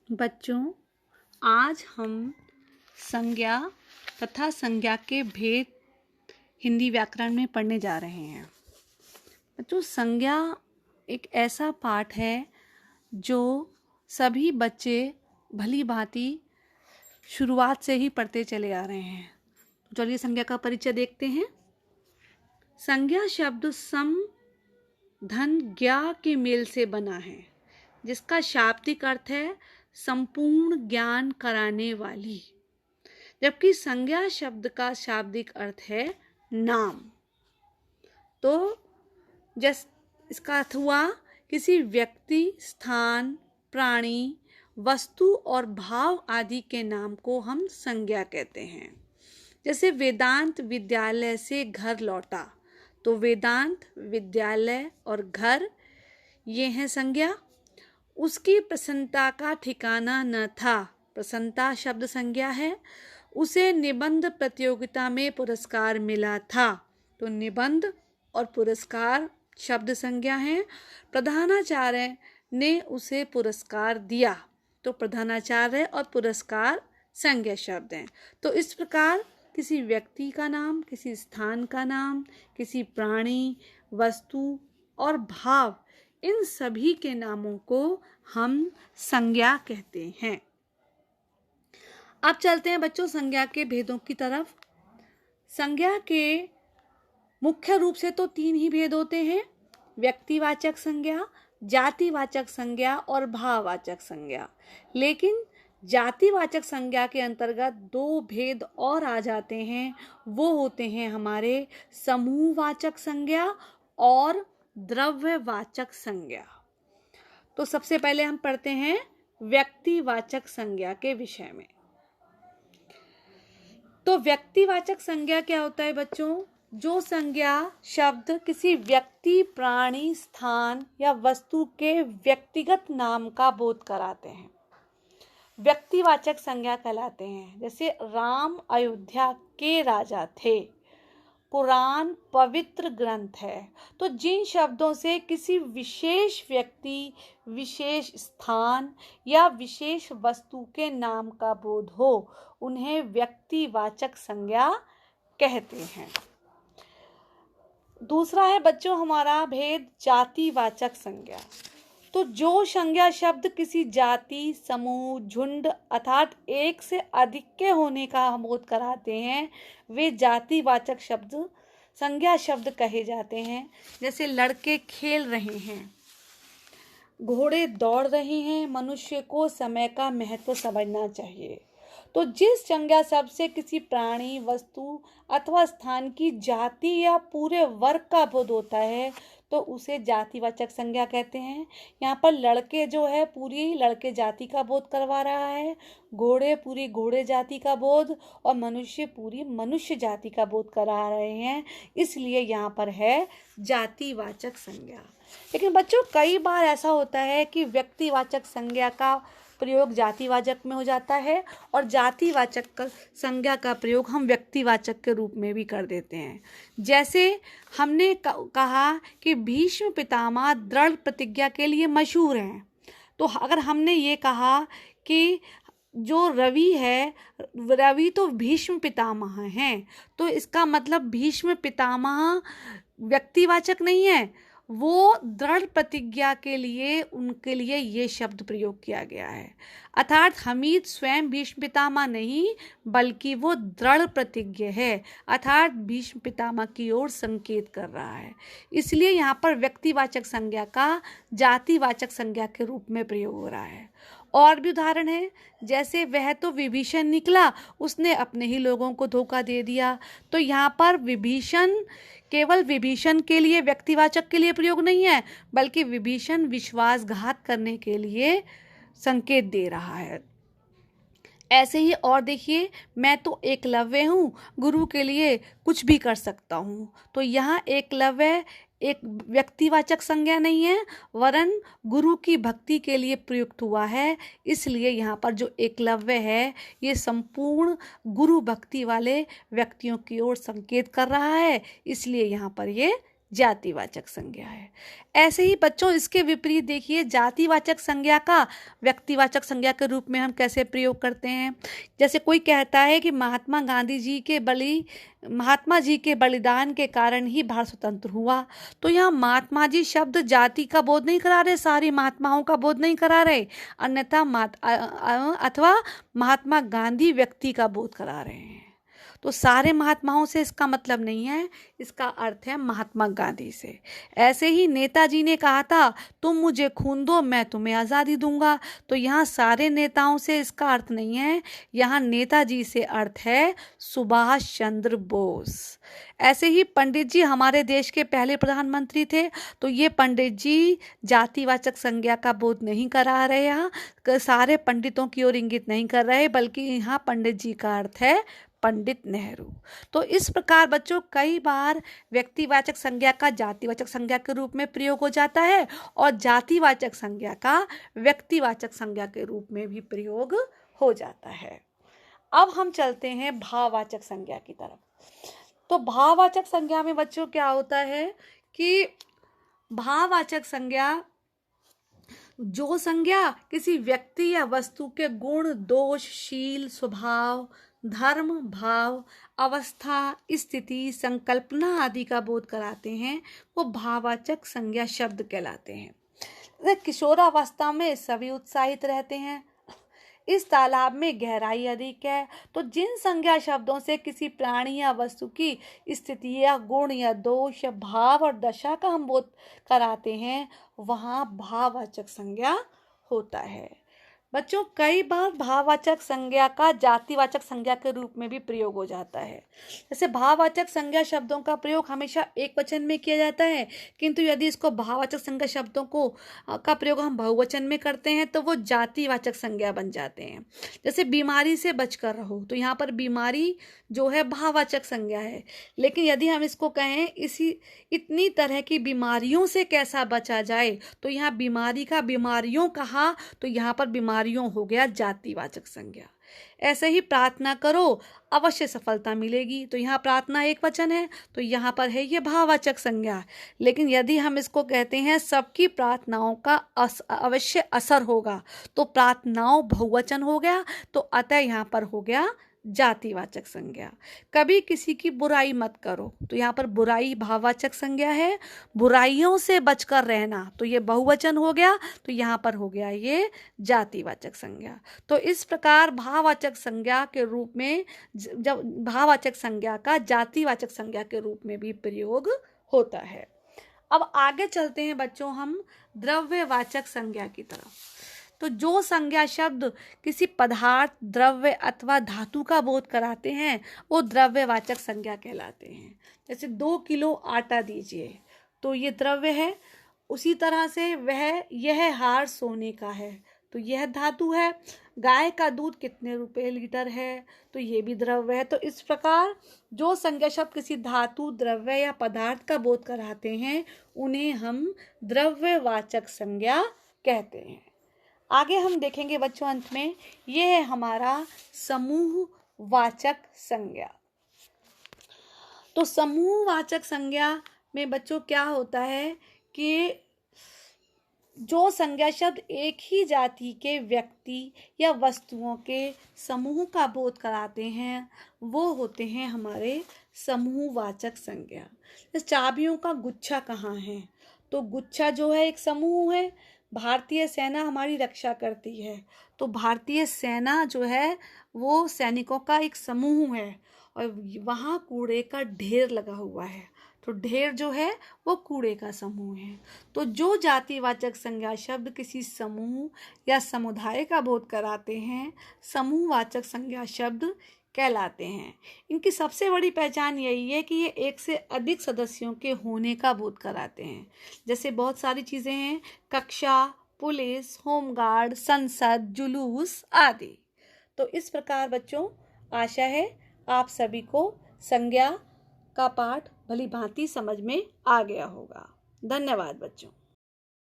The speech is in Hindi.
बच्चों, आज हम संज्ञा तथा संज्ञा के भेद हिंदी व्याकरण में पढ़ने जा रहे हैं। बच्चों, संज्ञा एक ऐसा पाठ है जो सभी बच्चे भली भांति शुरुआत से ही पढ़ते चले आ रहे हैं। तो चलिए संज्ञा का परिचय देखते हैं। संज्ञा शब्द सम धन ज्ञा के मेल से बना है, जिसका शाब्दिक अर्थ है संपूर्ण ज्ञान कराने वाली, जबकि संज्ञा शब्द का शाब्दिक अर्थ है नाम। तो इसका अर्थ हुआ किसी व्यक्ति, स्थान, प्राणी, वस्तु और भाव आदि के नाम को हम संज्ञा कहते हैं। जैसे वेदांत विद्यालय से घर लौटा, तो वेदांत, विद्यालय और घर ये हैं संज्ञा। उसकी प्रसन्नता का ठिकाना न था, प्रसन्नता शब्द संज्ञा है। उसे निबंध प्रतियोगिता में पुरस्कार मिला था, तो निबंध और पुरस्कार शब्द संज्ञा हैं। प्रधानाचार्य ने उसे पुरस्कार दिया, तो प्रधानाचार्य और पुरस्कार संज्ञा शब्द हैं। तो इस प्रकार किसी व्यक्ति का नाम, किसी स्थान का नाम, किसी प्राणी, वस्तु और भाव, इन सभी के नामों को हम संज्ञा कहते हैं। अब चलते हैं बच्चों संज्ञा के भेदों की तरफ। संज्ञा के मुख्य रूप से तो 3 ही भेद होते हैं: व्यक्तिवाचक संज्ञा, जातिवाचक संज्ञा और भाववाचक संज्ञा। लेकिन जातिवाचक संज्ञा के अंतर्गत 2 भेद और आ जाते हैं। वो होते हैं हमारे समूहवाचक संज्ञा और द्रव्यवाचक संज्ञा। तो सबसे पहले हम पढ़ते हैं व्यक्तिवाचक संज्ञा के विषय में। तो व्यक्तिवाचक संज्ञा क्या होता है बच्चों? जो संज्ञा शब्द किसी व्यक्ति, प्राणी, स्थान या वस्तु के व्यक्तिगत नाम का बोध कराते हैं, व्यक्तिवाचक संज्ञा कहलाते हैं। जैसे राम अयोध्या के राजा थे, कुरान पवित्र ग्रंथ है। तो जिन शब्दों से किसी विशेष व्यक्ति, विशेष स्थान या विशेष वस्तु के नाम का बोध हो, उन्हें व्यक्तिवाचक संज्ञा कहते हैं। दूसरा है बच्चों हमारा भेद जातिवाचक संज्ञा। तो जो संज्ञा शब्द किसी जाति, समूह, झुंड अर्थात एक से अधिक के होने का बोध कराते हैं, वे जातिवाचक शब्द संज्ञा शब्द कहे जाते हैं। जैसे लड़के खेल रहे हैं, घोड़े दौड़ रहे हैं, मनुष्य को समय का महत्व समझना चाहिए। तो जिस संज्ञा शब्द से किसी प्राणी, वस्तु अथवा स्थान की जाति या पूरे वर्ग का बोध होता है, तो उसे जातिवाचक संज्ञा कहते हैं। यहाँ पर लड़के जो है पूरी लड़के जाति का बोध करवा रहा है, घोड़े पूरी घोड़े जाति का बोध और मनुष्य पूरी मनुष्य जाति का बोध करा रहे हैं, इसलिए यहाँ पर है जातिवाचक संज्ञा। लेकिन बच्चों कई बार ऐसा होता है कि व्यक्तिवाचक संज्ञा का प्रयोग जातिवाचक में हो जाता है और जातिवाचक संज्ञा का प्रयोग हम व्यक्तिवाचक के रूप में भी कर देते हैं। जैसे हमने कहा कि भीष्म पितामह दृढ़ प्रतिज्ञा के लिए मशहूर हैं, तो अगर हमने ये कहा कि जो रवि है, रवि तो भीष्म पितामह हैं, तो इसका मतलब भीष्म पितामह व्यक्तिवाचक नहीं है, वो दृढ़ प्रतिज्ञा के लिए उनके लिए ये शब्द प्रयोग किया गया है। अर्थात हमीद स्वयं भीष्म पितामह नहीं, बल्कि वो दृढ़ प्रतिज्ञ है, अर्थात भीष्म पितामह की ओर संकेत कर रहा है। इसलिए यहाँ पर व्यक्तिवाचक संज्ञा का जातिवाचक संज्ञा के रूप में प्रयोग हो रहा है। और भी उदाहरण है, जैसे वह तो विभीषण निकला, उसने अपने ही लोगों को धोखा दे दिया। तो यहाँ पर विभीषण केवल विभीषण के लिए व्यक्तिवाचक के लिए प्रयोग नहीं है, बल्कि विभीषण विश्वासघात करने के लिए संकेत दे रहा है। ऐसे ही और देखिए, मैं तो एकलव्य हूँ, गुरु के लिए कुछ भी कर सकता हूँ। तो यहाँ एकलव्य एक व्यक्तिवाचक संज्ञा नहीं है, वरन गुरु की भक्ति के लिए प्रयुक्त हुआ है। इसलिए यहाँ पर जो एकलव्य है, ये संपूर्ण गुरु भक्ति वाले व्यक्तियों की ओर संकेत कर रहा है, इसलिए यहाँ पर ये जातिवाचक संज्ञा है। ऐसे ही बच्चों इसके विपरीत देखिए, जातिवाचक संज्ञा का व्यक्तिवाचक संज्ञा के रूप में हम कैसे प्रयोग करते हैं। जैसे कोई कहता है कि महात्मा जी के बलिदान के कारण ही भारत स्वतंत्र हुआ, तो यहाँ महात्मा जी शब्द जाति का बोध नहीं करा रहे, सारी महात्माओं का बोध नहीं करा रहे, अन्यथा अथवा महात्मा गांधी व्यक्ति का बोध करा रहे हैं। तो सारे महात्माओं से इसका मतलब नहीं है, इसका अर्थ है महात्मा गांधी से। ऐसे ही नेताजी ने कहा था, तुम मुझे खून दो मैं तुम्हें आज़ादी दूंगा, तो यहाँ सारे नेताओं से इसका अर्थ नहीं है, यहाँ नेताजी से अर्थ है सुभाष चंद्र बोस। ऐसे ही पंडित जी हमारे देश के पहले प्रधानमंत्री थे, तो ये पंडित जी जातिवाचक संज्ञा का बोध नहीं करा रहे, यहाँ सारे पंडितों की ओर इंगित नहीं कर रहे, बल्कि यहाँ पंडित जी का अर्थ है पंडित नेहरू। तो इस प्रकार बच्चों कई बार व्यक्तिवाचक संज्ञा का जातिवाचक संज्ञा के रूप में प्रयोग हो जाता है और जातिवाचक संज्ञा का व्यक्तिवाचक संज्ञा के रूप में भी प्रयोग हो जाता है। अब हम चलते हैं भाववाचक संज्ञा की तरफ। तो भाववाचक संज्ञा में बच्चों क्या होता है कि भाववाचक संज्ञा, जो संज्ञा किसी व्यक्ति या वस्तु के गुण, दोष, शील, स्वभाव, धर्म, भाव, अवस्था, स्थिति, संकल्पना आदि का बोध कराते हैं, वो भाववाचक संज्ञा शब्द कहलाते हैं। किशोरावस्था में सभी उत्साहित रहते हैं, इस तालाब में गहराई अधिक है। तो जिन संज्ञा शब्दों से किसी प्राणी या वस्तु की स्थिति या गुण या दोष या भाव और दशा का हम बोध कराते हैं, वहाँ भाववाचक संज्ञा होता है। बच्चों कई बार भाववाचक संज्ञा का जातिवाचक संज्ञा के रूप में भी प्रयोग हो जाता है। जैसे भाववाचक संज्ञा शब्दों का प्रयोग हमेशा एक वचन में किया जाता है, किंतु यदि इसको भाववाचक संज्ञा शब्दों का प्रयोग हम बहुवचन में करते हैं तो वो जातिवाचक संज्ञा बन जाते हैं। जैसे बीमारी से बचकर रहो, तो यहाँ पर बीमारी जो है भाववाचक संज्ञा है, लेकिन यदि हम इसको कहें इतनी तरह की बीमारियों से कैसा बचा जाए, तो यहाँ बीमारी का बीमारियों कहा, तो यहाँ पर बीमारियों हो गया जातिवाचक संज्ञा। ऐसे ही प्रार्थना करो अवश्य सफलता मिलेगी, तो यहाँ प्रार्थना एक वचन है, तो यहाँ पर है ये भाववाचक संज्ञा। लेकिन यदि हम इसको कहते हैं सबकी प्रार्थनाओं का अवश्य असर होगा, तो प्रार्थनाओं बहुवचन हो गया, तो अतः यहाँ पर हो गया जातिवाचक संज्ञा। कभी किसी की बुराई मत करो, तो यहाँ पर बुराई भाववाचक संज्ञा है। बुराइयों से बचकर रहना, तो ये बहुवचन हो गया, तो यहाँ पर हो गया ये जातिवाचक संज्ञा। तो इस प्रकार भाववाचक संज्ञा के रूप में, जब भाववाचक संज्ञा का जातिवाचक संज्ञा के रूप में भी प्रयोग होता है। अब आगे चलते हैं बच्चों हम द्रव्यवाचक संज्ञा की तरफ। तो जो संज्ञा शब्द किसी पदार्थ, द्रव्य अथवा धातु का बोध कराते हैं, वो द्रव्यवाचक संज्ञा कहलाते हैं। जैसे 2 किलो आटा दीजिए, तो ये द्रव्य है। उसी तरह से यह हार सोने का है, तो यह धातु है। गाय का दूध कितने रुपए लीटर है, तो ये भी द्रव्य है। तो इस प्रकार जो संज्ञा शब्द किसी धातु, द्रव्य या पदार्थ का बोध कराते हैं, उन्हें हम द्रव्यवाचक संज्ञा कहते हैं। आगे हम देखेंगे बच्चों अंत में, यह है हमारा समूहवाचक संज्ञा। तो समूहवाचक संज्ञा में बच्चों क्या होता है कि जो संज्ञा शब्द एक ही जाति के व्यक्ति या वस्तुओं के समूह का बोध कराते हैं, वो होते हैं हमारे समूहवाचक संज्ञा। इस चाबियों का गुच्छा कहाँ है, तो गुच्छा जो है एक समूह है। भारतीय सेना हमारी रक्षा करती है, तो भारतीय सेना जो है वो सैनिकों का एक समूह है, और वहाँ कूड़े का ढेर लगा हुआ है, तो ढेर जो है वो कूड़े का समूह है। तो जो जातिवाचक संज्ञा शब्द किसी समूह या समुदाय का बोध कराते हैं, समूहवाचक संज्ञा शब्द कहलाते हैं। इनकी सबसे बड़ी पहचान यही है कि ये एक से अधिक सदस्यों के होने का बोध कराते हैं। जैसे बहुत सारी चीज़ें हैं, कक्षा, पुलिस, होमगार्ड, संसद, जुलूस आदि। तो इस प्रकार बच्चों आशा है आप सभी को संज्ञा का पाठ भली भांति समझ में आ गया होगा। धन्यवाद बच्चों।